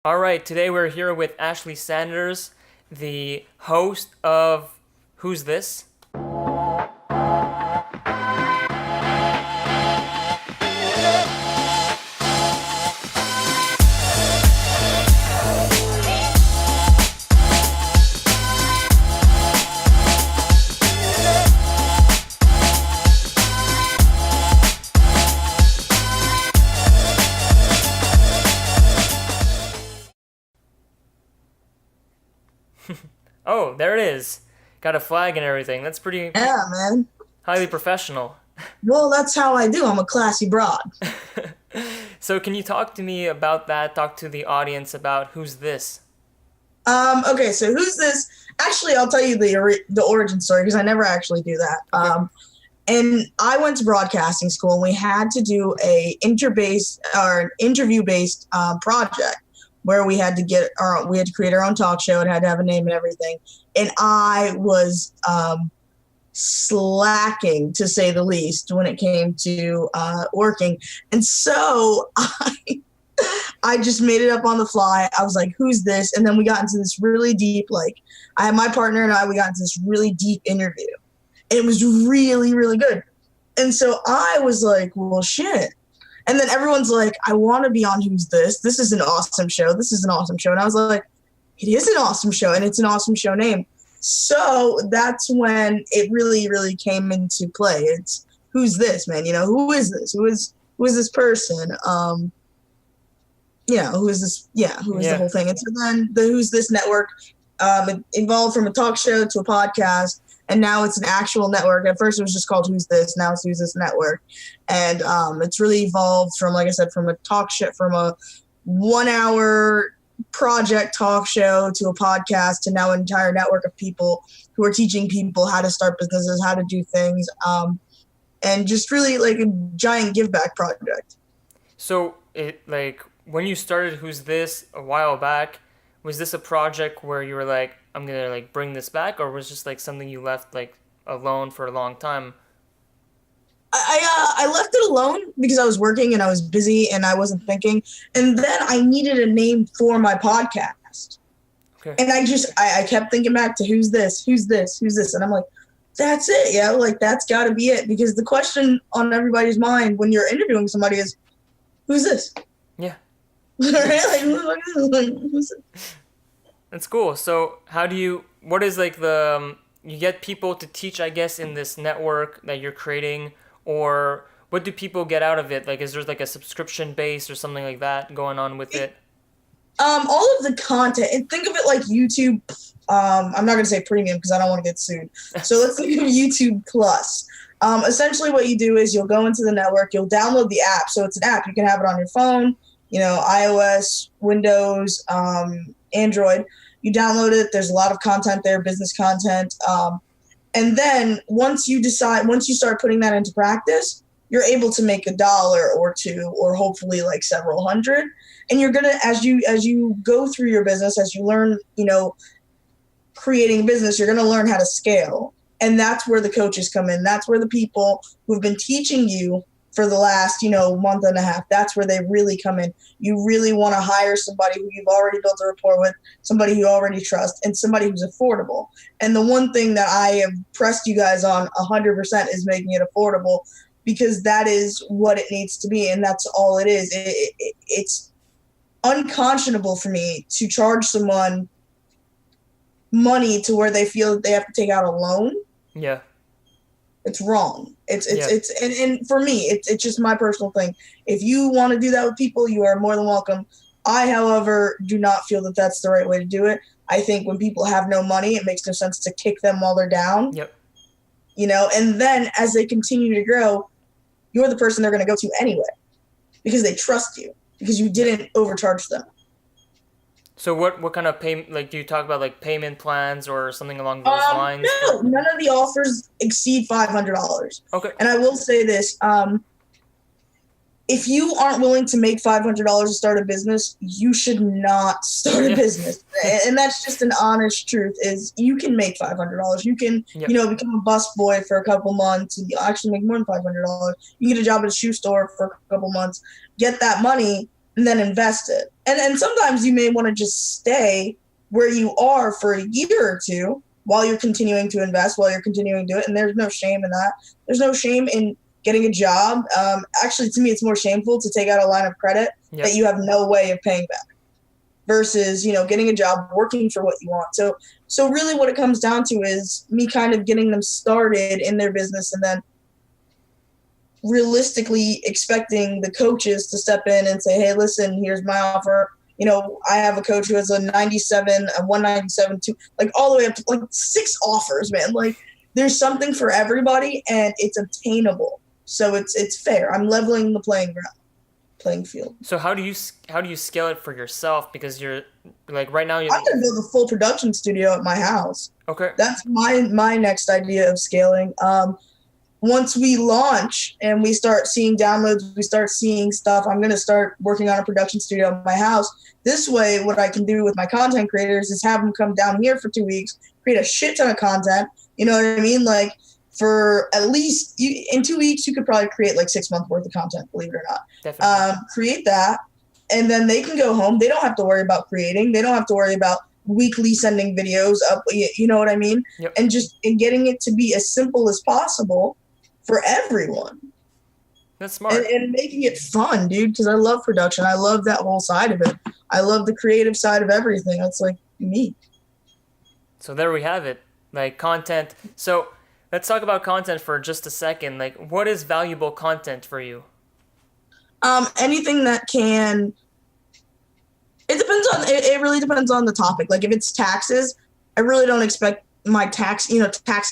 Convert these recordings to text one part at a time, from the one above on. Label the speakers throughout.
Speaker 1: All right, today we're here with Ashley Sanders, the host of Who's This? Oh, there it is. Got a flag and everything. That's pretty
Speaker 2: Yeah, man.
Speaker 1: highly professional.
Speaker 2: Well, that's how I do. I'm a classy broad.
Speaker 1: So, can you talk to me about that? Talk to the audience about Who's This?
Speaker 2: Okay, so who's this? Actually, I'll tell you the origin story because I never actually do that.
Speaker 1: Okay.
Speaker 2: And I went to broadcasting school, and we had to do a interview based project where we had to create our own talk show. It had to have a name and everything. And I was slacking, to say the least, when it came to working. And so I just made it up on the fly. I was like, who's this? And then we got into this really deep, I had my partner and we got into this really deep interview. And it was really, really good. And so I was like, well, shit. And then everyone's like, I want to be on Who's This? This is an awesome show. This is an awesome show. And I was like, it is an awesome show, and it's an awesome show name. So that's when it really, really came into play. It's who's this, man? Who is this? Who is this person? Who is this? Yeah, who is the
Speaker 1: Yeah.
Speaker 2: whole thing? And so then the Who's This network it evolved from a talk show to a podcast, and now it's an actual network. At first, it was just called Who's This. Now it's Who's This Network, and it's really evolved from, like I said, from a talk show, from a 1 hour project talk show to a podcast to now an entire network of people who are teaching people how to start businesses, how to do things, and just really like a giant give back project.
Speaker 1: So, when you started Who's This a while back, was this a project where you were like, I'm gonna bring this back, or was it just like something you left alone for a long time?
Speaker 2: I left it alone because I was working and I was busy and I wasn't thinking. And then I needed a name for my podcast.
Speaker 1: Okay.
Speaker 2: And I kept thinking back to who's this, who's this, who's this. And I'm like, that's it. Yeah, like that's got to be it. Because the question on everybody's mind when you're interviewing somebody is, who's this?
Speaker 1: Yeah.
Speaker 2: Right? Who's it?
Speaker 1: That's cool. So, what is you get people to teach, I guess, in this network that you're creating, or what do people get out of it? Like, is there like a subscription base or something like that going on with it?
Speaker 2: All of the content, and think of it like YouTube. I'm not going to say premium because I don't want to get sued. So let's think of YouTube Plus. Essentially, what you do is you'll go into the network, you'll download the app. So it's an app. You can have it on your phone, iOS, Windows, Android. You download it. There's a lot of content there, business content. And then once you start putting that into practice, you're able to make $1 or two, or hopefully like several hundred. And you're gonna, as you go through your business, as you learn, creating business, you're gonna learn how to scale. And that's where the coaches come in. That's where the people who've been teaching you for the last, month and a half, that's where they really come in. You really want to hire somebody who you've already built a rapport with, somebody you already trust, and somebody who's affordable. And the one thing that I have pressed you guys on 100% is making it affordable, because that is what it needs to be, and that's all it is. It's unconscionable for me to charge someone money to where they feel that they have to take out a loan.
Speaker 1: Yeah.
Speaker 2: It's wrong. It's
Speaker 1: Yeah.
Speaker 2: it's and for me, it's just my personal thing. If you want to do that with people, you are more than welcome. I, however, do not feel that that's the right way to do it. I think when people have no money, it makes no sense to kick them while they're down.
Speaker 1: Yep.
Speaker 2: And then as they continue to grow, you're the person they're going to go to anyway, because they trust you, because you didn't overcharge them.
Speaker 1: So what kind of payment, do you talk about like payment plans or something along those lines?
Speaker 2: No, none of the offers exceed $500.
Speaker 1: Okay.
Speaker 2: And I will say this: if you aren't willing to make $500 to start a business, you should not start a business. And that's just an honest truth. Is you can make $500. You can,
Speaker 1: Yep.
Speaker 2: become a busboy for a couple months, and you actually make more than $500. You can get a job at a shoe store for a couple months, get that money. and then invest it. And sometimes you may want to just stay where you are for a year or two while you're continuing to invest, while you're continuing to do it. And there's no shame in that. There's no shame in getting a job. Actually, to me, it's more shameful to take out a line of credit that you have no way of paying back versus, getting a job, working for what you want. So really what it comes down to is me kind of getting them started in their business and then realistically expecting the coaches to step in and say, hey, listen, here's my offer. I have a coach who has a 97, a 197, like all the way up to like 6 offers, man. Like there's something for everybody and it's obtainable. So it's fair. I'm leveling the playing field.
Speaker 1: So how do you scale it for yourself? Because you're like right now
Speaker 2: I'm gonna build a full production studio at my house.
Speaker 1: Okay.
Speaker 2: That's my next idea of scaling. Once we launch and we start seeing downloads, we start seeing stuff, I'm going to start working on a production studio at my house. This way, what I can do with my content creators is have them come down here for 2 weeks, create a shit ton of content. You know what I mean? Like for at least in 2 weeks, you could probably create like 6 months worth of content, believe it or not.
Speaker 1: Definitely.
Speaker 2: Create that. And then they can go home. They don't have to worry about creating. They don't have to worry about weekly sending videos up. You know what I mean?
Speaker 1: Yep.
Speaker 2: And getting it to be as simple as possible for everyone.
Speaker 1: That's smart.
Speaker 2: And making it fun, dude, because I love production. I love that whole side of it. I love the creative side of everything. That's like me.
Speaker 1: So there we have it. Like content. So let's talk about content for just a second. Like what is valuable content for you?
Speaker 2: Anything that can, it really depends on the topic. Like if it's taxes, I really don't expect my tax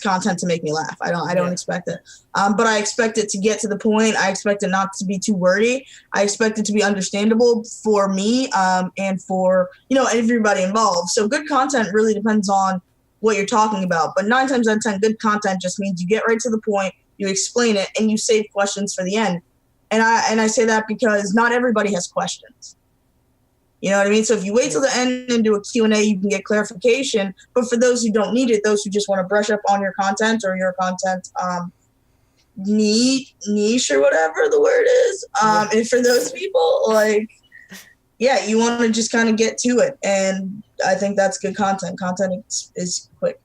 Speaker 2: content to make me laugh. I don't expect it. But I expect it to get to the point. I expect it not to be too wordy. I expect it to be understandable for me, and for, everybody involved. So good content really depends on what you're talking about. But 9 times out of 10, good content just means you get right to the point, you explain it, and you save questions for the end. And I say that because not everybody has questions. You know what I mean? So if you wait till the end and do a Q&A, you can get clarification. But for those who don't need it, those who just want to brush up on your content or your content niche or whatever the word is, and for those people, you want to just kind of get to it. And I think that's good content. Content is quick.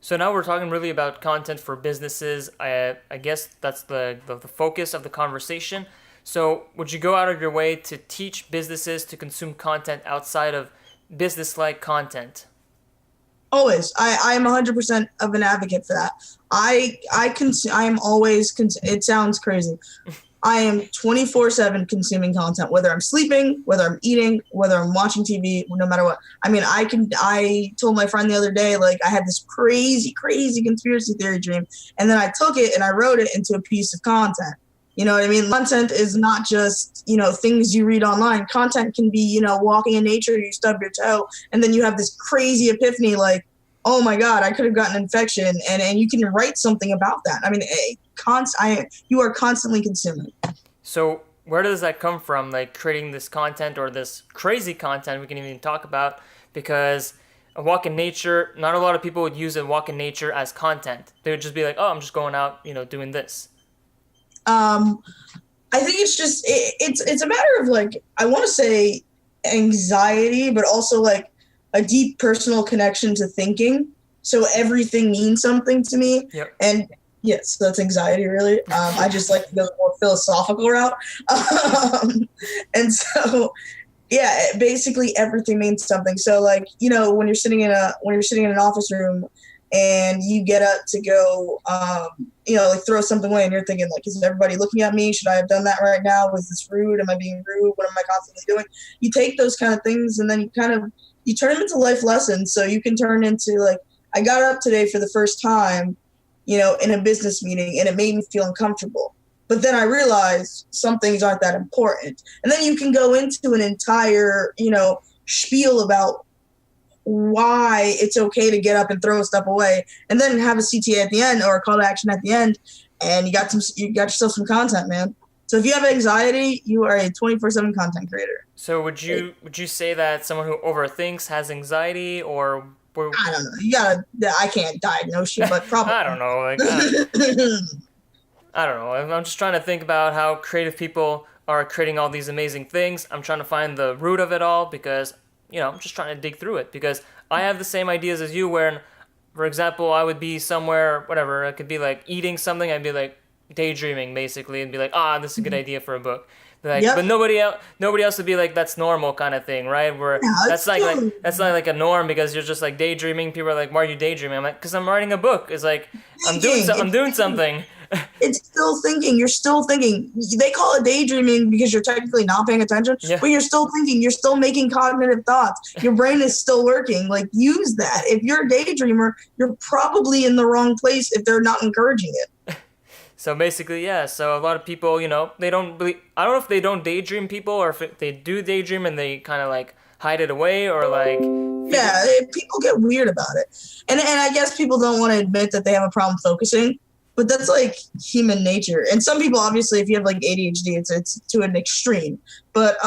Speaker 1: So now we're talking really about content for businesses. I guess that's the focus of the conversation. So would you go out of your way to teach businesses to consume content outside of business-like content?
Speaker 2: Always. I am 100% of an advocate for that. I am always, it sounds crazy. I am 24/7 consuming content, whether I'm sleeping, whether I'm eating, whether I'm watching TV, no matter what. I mean, I told my friend the other day, I had this crazy conspiracy theory dream, and then I took it and I wrote it into a piece of content. You know what I mean? Content is not just, things you read online. Content can be, walking in nature, you stub your toe, and then you have this crazy epiphany like, oh my God, I could have gotten an infection, and you can write something about that. I mean, you are constantly consuming.
Speaker 1: So where does that come from, like creating this content or this crazy content we can even talk about? Because a walk in nature, not a lot of people would use a walk in nature as content. They would just be like, oh, I'm just going out, doing this.
Speaker 2: I think it's just it's a matter of I want to say anxiety, but also a deep personal connection to thinking. So everything means something to me.
Speaker 1: Yep.
Speaker 2: And yes, that's anxiety really. I just like to go the more philosophical route. And so basically everything means something. So when you're sitting in an office room and you get up to go, throw something away, and you're thinking, is everybody looking at me? Should I have done that right now? Was this rude? Am I being rude? What am I constantly doing? You take those kind of things and then you turn them into life lessons. So you can turn into I got up today for the first time, in a business meeting, and it made me feel uncomfortable. But then I realized some things aren't that important. And then you can go into an entire, spiel about why it's okay to get up and throw stuff away, and then have a CTA at the end or a call to action at the end, and you got yourself some content, man. So if you have anxiety, you are a 24/7 content creator.
Speaker 1: So would you say that someone who overthinks has anxiety, or
Speaker 2: I don't know. I can't diagnose you, but probably.
Speaker 1: I don't know. I don't know. I'm just trying to think about how creative people are creating all these amazing things. I'm trying to find the root of it all because, I'm just trying to dig through it because I have the same ideas as you where, for example, I would be somewhere, whatever, I could be like eating something, I'd be like daydreaming basically and be like, this is a good idea for a book. Like, but
Speaker 2: Yep.
Speaker 1: nobody else would be like, that's normal kind of thing, right? Where
Speaker 2: Yeah,
Speaker 1: that's
Speaker 2: it's
Speaker 1: like,
Speaker 2: still
Speaker 1: that's not like a norm because you're just like daydreaming. People are like, why are you daydreaming? I'm like, because I'm writing a book. It's like,
Speaker 2: thinking.
Speaker 1: I'm doing something.
Speaker 2: It's still thinking. You're still thinking. They call it daydreaming because you're technically not paying attention,
Speaker 1: Yeah.
Speaker 2: but you're still thinking. You're still making cognitive thoughts. Your brain is still working. Like, use that. If you're a daydreamer, you're probably in the wrong place if they're not encouraging it.
Speaker 1: So basically, yeah. So a lot of people, they don't really. I don't know if they don't daydream people or if they do daydream and they kind of like hide it away or like.
Speaker 2: Yeah, people get weird about it, and I guess people don't want to admit that they have a problem focusing, but that's like human nature. And some people, obviously, if you have like ADHD, it's to an extreme. But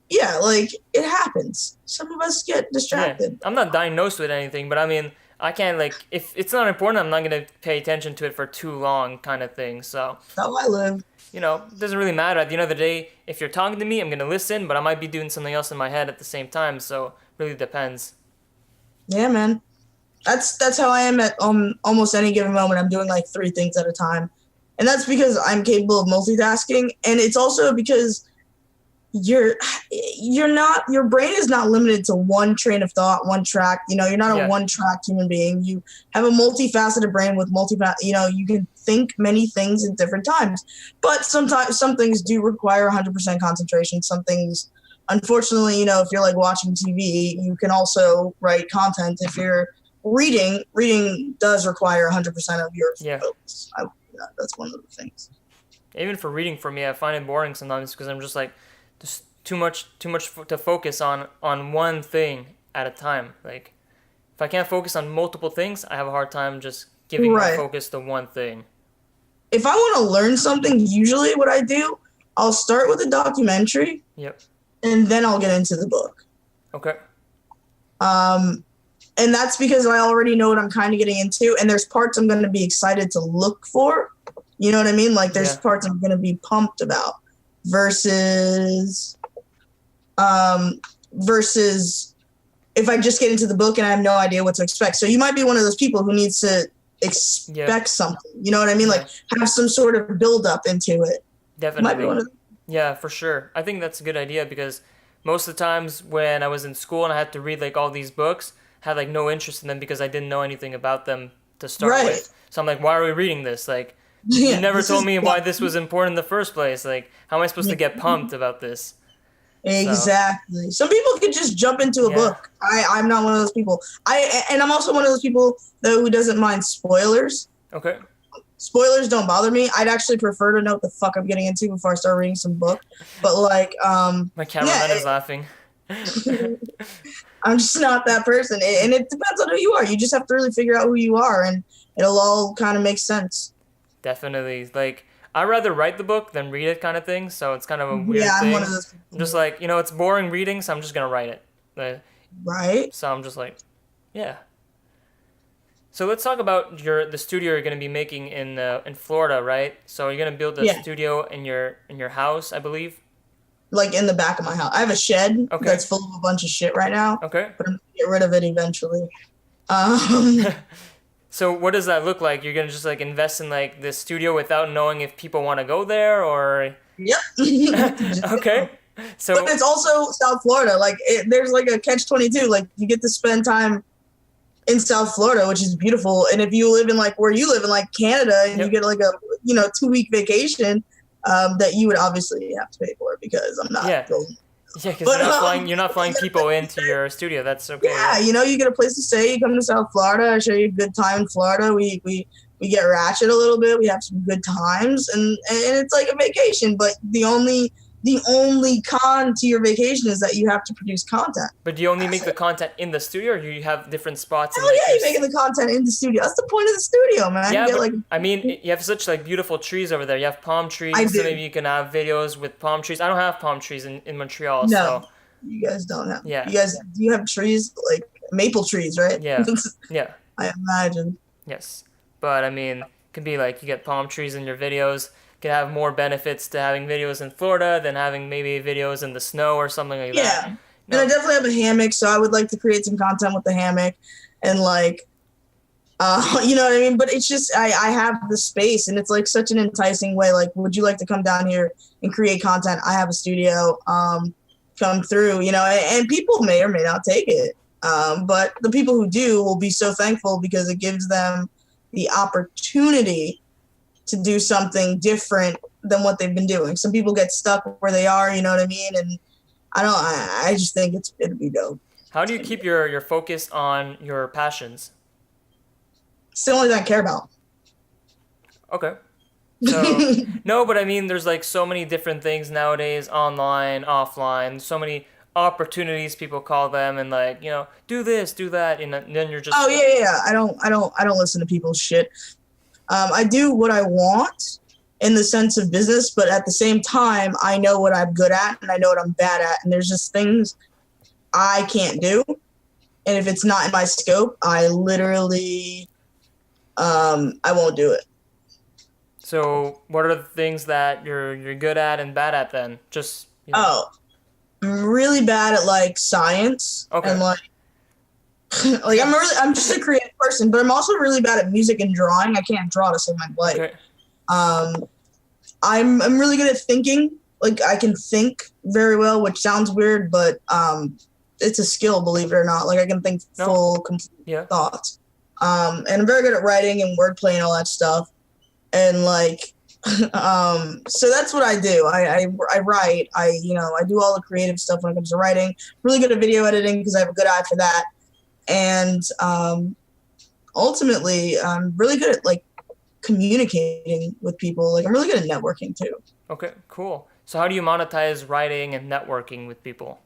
Speaker 2: yeah, like it happens. Some of us get
Speaker 1: Yeah,
Speaker 2: distracted.
Speaker 1: I'm not diagnosed with anything, but I mean, I can't like if it's not important, I'm not gonna pay attention to it for too long, kind of thing. So.
Speaker 2: That's how I live.
Speaker 1: It doesn't really matter. At the end of the day, if you're talking to me, I'm gonna listen, but I might be doing something else in my head at the same time. So it really depends.
Speaker 2: Yeah, man. That's how I am at almost any given moment. I'm doing like 3 things at a time, and that's because I'm capable of multitasking, and it's also because you're not your brain is not limited to one train of thought, one track. You're not
Speaker 1: Yeah.
Speaker 2: a one track human being. You have a multifaceted brain with you can think many things at different times. But sometimes some things do require 100% concentration. Some things, unfortunately, if you're like watching TV, you can also write content. If you're reading does require 100% of your
Speaker 1: Yeah.
Speaker 2: focus. That's one of the things.
Speaker 1: Even for reading for me, I find it boring sometimes because I'm just like, just too much to focus on one thing at a time. Like, if I can't focus on multiple things, I have a hard time just giving my
Speaker 2: Right.
Speaker 1: focus to one thing.
Speaker 2: If I want to learn something, usually what I do, I'll start with a documentary
Speaker 1: Yep.
Speaker 2: and then I'll get into the book.
Speaker 1: Okay.
Speaker 2: And that's because I already know what I'm kind of getting into, and there's parts I'm going to be excited to look for. You know what I mean? Like there's
Speaker 1: Yeah.
Speaker 2: parts I'm going to be pumped about versus if I just get into the book and I have no idea what to expect. So you might be one of those people who needs to expect something. You know what I mean? Like have some sort of build up into it. Might be one
Speaker 1: Definitely.
Speaker 2: of
Speaker 1: Yeah, for sure. I think that's a good idea because most of the times when I was in school and I had to read like all these books, I had like no interest in them because I didn't know anything about them to start
Speaker 2: Right.
Speaker 1: with. So I'm like, why are we reading this? Like,
Speaker 2: Yeah,
Speaker 1: you never
Speaker 2: this
Speaker 1: told
Speaker 2: is-
Speaker 1: me why this was important in the first place. Like, how am I supposed to get pumped about this?
Speaker 2: Exactly. Some people could just jump into a
Speaker 1: Yeah.
Speaker 2: book. I'm not one of those people. I'm also one of those people though who doesn't mind spoilers.
Speaker 1: Okay.
Speaker 2: Spoilers don't bother me. I'd actually prefer to know what the fuck I'm getting into before I start reading some book. But like,
Speaker 1: My cameraman
Speaker 2: Yeah.
Speaker 1: is laughing.
Speaker 2: I'm just not that person. And it depends on who you are. You just have to really figure out who you are, and it'll all kind of make sense.
Speaker 1: Definitely. Like, I'd rather write the book than read it kind of thing. So it's kind of a weird
Speaker 2: Yeah, I'm
Speaker 1: thing.
Speaker 2: one of those people.
Speaker 1: I'm just like, it's boring reading, so I'm just going to write it.
Speaker 2: Right?
Speaker 1: So I'm just like, yeah. So let's talk about the studio you're going to be making in Florida, right? So you're going to build a
Speaker 2: Yeah.
Speaker 1: studio in your house, I believe.
Speaker 2: Like in the back of my house. I have a shed
Speaker 1: Okay.
Speaker 2: that's full of a bunch of shit right now,
Speaker 1: Okay.
Speaker 2: but I'm gonna get rid of it eventually. Um,
Speaker 1: So what does that look like? You're going to just like invest in like this studio without knowing if people want to go there or
Speaker 2: Yep.
Speaker 1: okay. So
Speaker 2: But it's also South Florida. Like there's like a catch-22. Like you get to spend time in South Florida, which is beautiful. And if you live in like where you live in like Canada and you
Speaker 1: Yep.
Speaker 2: get like a 2-week vacation, that you would obviously have to pay for because I'm not
Speaker 1: Yeah.
Speaker 2: building.
Speaker 1: yeah, because
Speaker 2: but,
Speaker 1: you're not flying people into your studio. That's okay.
Speaker 2: Yeah, you get a place to stay. You come to South Florida. I show you a good time in Florida. We get ratchet a little bit. We have some good times, and it's like a vacation. But the only con to your vacation is that you have to produce content.
Speaker 1: But do you only make the content in the studio, or you have different spots?
Speaker 2: Hell yeah, you're making the content in the studio. That's the point of the studio, man.
Speaker 1: Yeah,
Speaker 2: You get,
Speaker 1: but,
Speaker 2: like,
Speaker 1: I mean, you have such like beautiful trees over there. You have palm trees,
Speaker 2: I
Speaker 1: so
Speaker 2: do.
Speaker 1: maybe you can have videos with palm trees. I don't have palm trees in Montreal,
Speaker 2: No.
Speaker 1: so
Speaker 2: you guys don't have.
Speaker 1: Yeah.
Speaker 2: Do you have trees like maple trees, right?
Speaker 1: Yeah. yeah,
Speaker 2: I imagine.
Speaker 1: yes. But I mean, it can be like you get palm trees in your videos. could have more benefits to having videos in Florida than having maybe videos in the snow or something like that.
Speaker 2: Yeah. And
Speaker 1: No.
Speaker 2: I definitely have a hammock, so I would like to create some content with the hammock and like you know what I mean? But it's just I have the space and it's like such an enticing way. Like, would you like to come down here and create content? I have a studio, come through, you know, and people may or may not take it. But the people who do will be so thankful because it gives them the opportunity to do something different than what they've been doing. Some people get stuck where they are, you know what I mean? And I just think it'd be dope.
Speaker 1: How do you keep your focus on your passions?
Speaker 2: It's the only thing I care about.
Speaker 1: Okay. So, no, but I mean, there's like so many different things nowadays, online, offline, so many opportunities people call them, and like, you know, do this, do that, and then you're just.
Speaker 2: Oh yeah. I don't listen to people's shit. I do what I want in the sense of business, but at the same time, I know what I'm good at and I know what I'm bad at, and there's just things I can't do, and if it's not in my scope, I literally, I won't do it.
Speaker 1: So, what are the things that you're good at and bad at then? Just, you know.
Speaker 2: Oh, I'm really bad at like science
Speaker 1: Okay.
Speaker 2: and like like I'm just a creative person, but I'm also really bad at music and drawing. I can't draw to save my life.
Speaker 1: Okay.
Speaker 2: I'm really good at thinking. Like I can think very well, which sounds weird, but it's a skill, believe it or not. Like I can think
Speaker 1: No.
Speaker 2: full, complete
Speaker 1: Yeah.
Speaker 2: thoughts. And I'm very good at writing and wordplay and all that stuff. And like, so that's what I do. I write. I do all the creative stuff when it comes to writing. Really good at video editing because I have a good eye for that. And ultimately, I'm really good at like communicating with people. Like I'm really good at networking too.
Speaker 1: Okay, cool. So, how do you monetize writing and networking with people?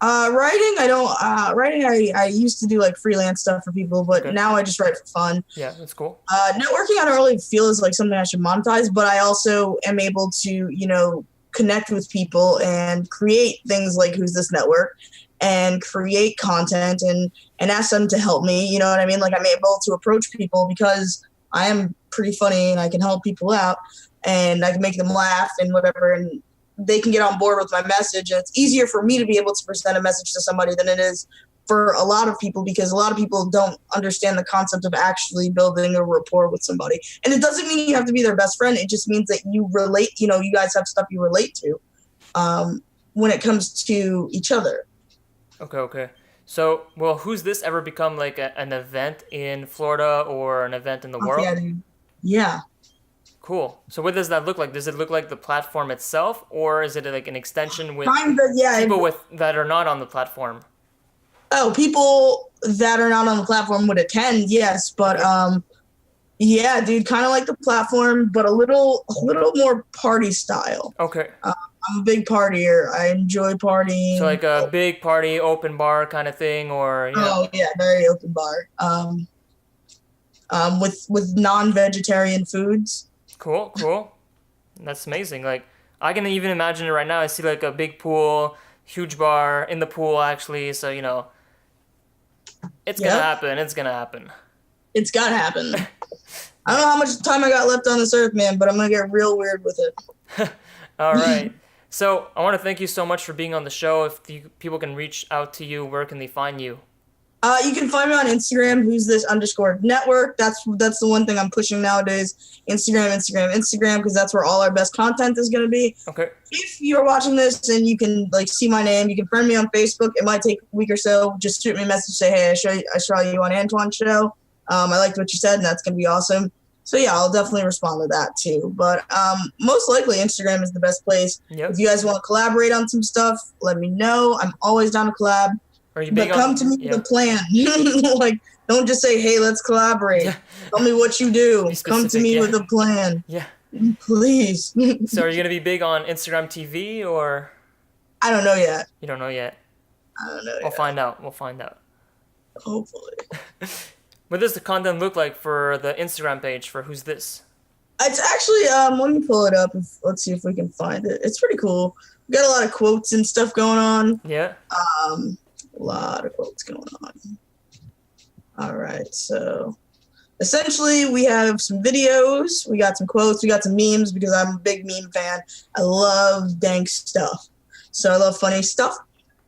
Speaker 2: Writing, I don't. Writing, I used to do like freelance stuff for people, but
Speaker 1: Okay.
Speaker 2: now I just write for fun.
Speaker 1: Yeah, that's cool.
Speaker 2: Networking, I don't really feel is like something I should monetize, but I also am able to, connect with people and create things like Who's This Network and create content and ask them to help me. You know what I mean? Like I'm able to approach people because I am pretty funny and I can help people out and I can make them laugh and whatever. And they can get on board with my message. And it's easier for me to be able to present a message to somebody than it is for a lot of people because a lot of people don't understand the concept of actually building a rapport with somebody. And it doesn't mean you have to be their best friend. It just means that you relate, you guys have stuff you relate to when it comes to each other.
Speaker 1: Okay. So, well, Who's This ever become like an event in Florida or an event in the world?
Speaker 2: Yeah, dude. Yeah.
Speaker 1: Cool. So, what does that look like? Does it look like the platform itself, or is it like an extension with
Speaker 2: Kind of, yeah.
Speaker 1: people with that are not on the platform?
Speaker 2: Oh, people that are not on the platform would attend, yes, but yeah, dude, kind of like the platform, but a little more party style.
Speaker 1: Okay.
Speaker 2: I'm a big partier. I enjoy partying.
Speaker 1: So, like a big party, open bar kind of thing, or
Speaker 2: Oh yeah, very open bar. With non-vegetarian foods.
Speaker 1: Cool. That's amazing. Like, I can even imagine it right now. I see like a big pool, huge bar in the pool actually. So it's gonna
Speaker 2: Yep.
Speaker 1: happen. It's gonna happen.
Speaker 2: It's gotta happen. I don't know how much time I got left on this earth, man, but I'm gonna get real weird with it.
Speaker 1: All right. So I want to thank you so much for being on the show. If people can reach out to you, where can they find you?
Speaker 2: You can find me on Instagram, Who's This _network. That's the one thing I'm pushing nowadays. Instagram, because that's where all our best content is going to be.
Speaker 1: Okay.
Speaker 2: If you're watching this and you can like see my name, you can friend me on Facebook. It might take a week or so. Just shoot me a message, say, hey, I saw you on Antoine's show. I liked what you said, and that's going to be awesome. So yeah, I'll definitely respond to that too. But most likely Instagram is the best place.
Speaker 1: Yep.
Speaker 2: If you guys want to collaborate on some stuff, let me know. I'm always down to collab.
Speaker 1: Are you
Speaker 2: But
Speaker 1: big
Speaker 2: come
Speaker 1: on?
Speaker 2: to me
Speaker 1: Yeah.
Speaker 2: with a plan. Like, don't just say, hey, let's collaborate.
Speaker 1: Yeah.
Speaker 2: Tell me what you do.
Speaker 1: Be
Speaker 2: Come to
Speaker 1: specific,
Speaker 2: me
Speaker 1: yeah.
Speaker 2: with a plan.
Speaker 1: Yeah.
Speaker 2: Please.
Speaker 1: So are you gonna be big on Instagram TV or
Speaker 2: I don't know yet.
Speaker 1: you don't know yet?
Speaker 2: I don't know
Speaker 1: We'll
Speaker 2: yet.
Speaker 1: find out. We'll find out.
Speaker 2: Hopefully.
Speaker 1: What does the content look like for the Instagram page for Who's This?
Speaker 2: It's actually, let me pull it up. Let's see if we can find it. It's pretty cool. We got a lot of quotes and stuff going on.
Speaker 1: Yeah.
Speaker 2: A lot of quotes going on. All right, so essentially, we have some videos, we got some quotes, we got some memes because I'm a big meme fan. I love dank stuff, so I love funny stuff.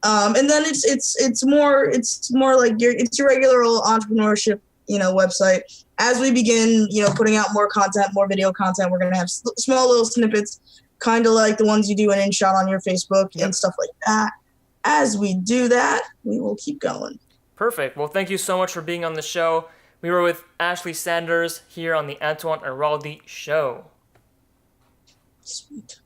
Speaker 2: And then it's more like your regular old entrepreneurship, website. As we begin, putting out more content, more video content, we're gonna have small little snippets, kind of like the ones you do in InShot on your Facebook and stuff like that. As we do that, we will keep going.
Speaker 1: Perfect. Well, thank you so much for being on the show. We were with Ashley Sanders here on the Antoine Araldi Show.
Speaker 2: Sweet.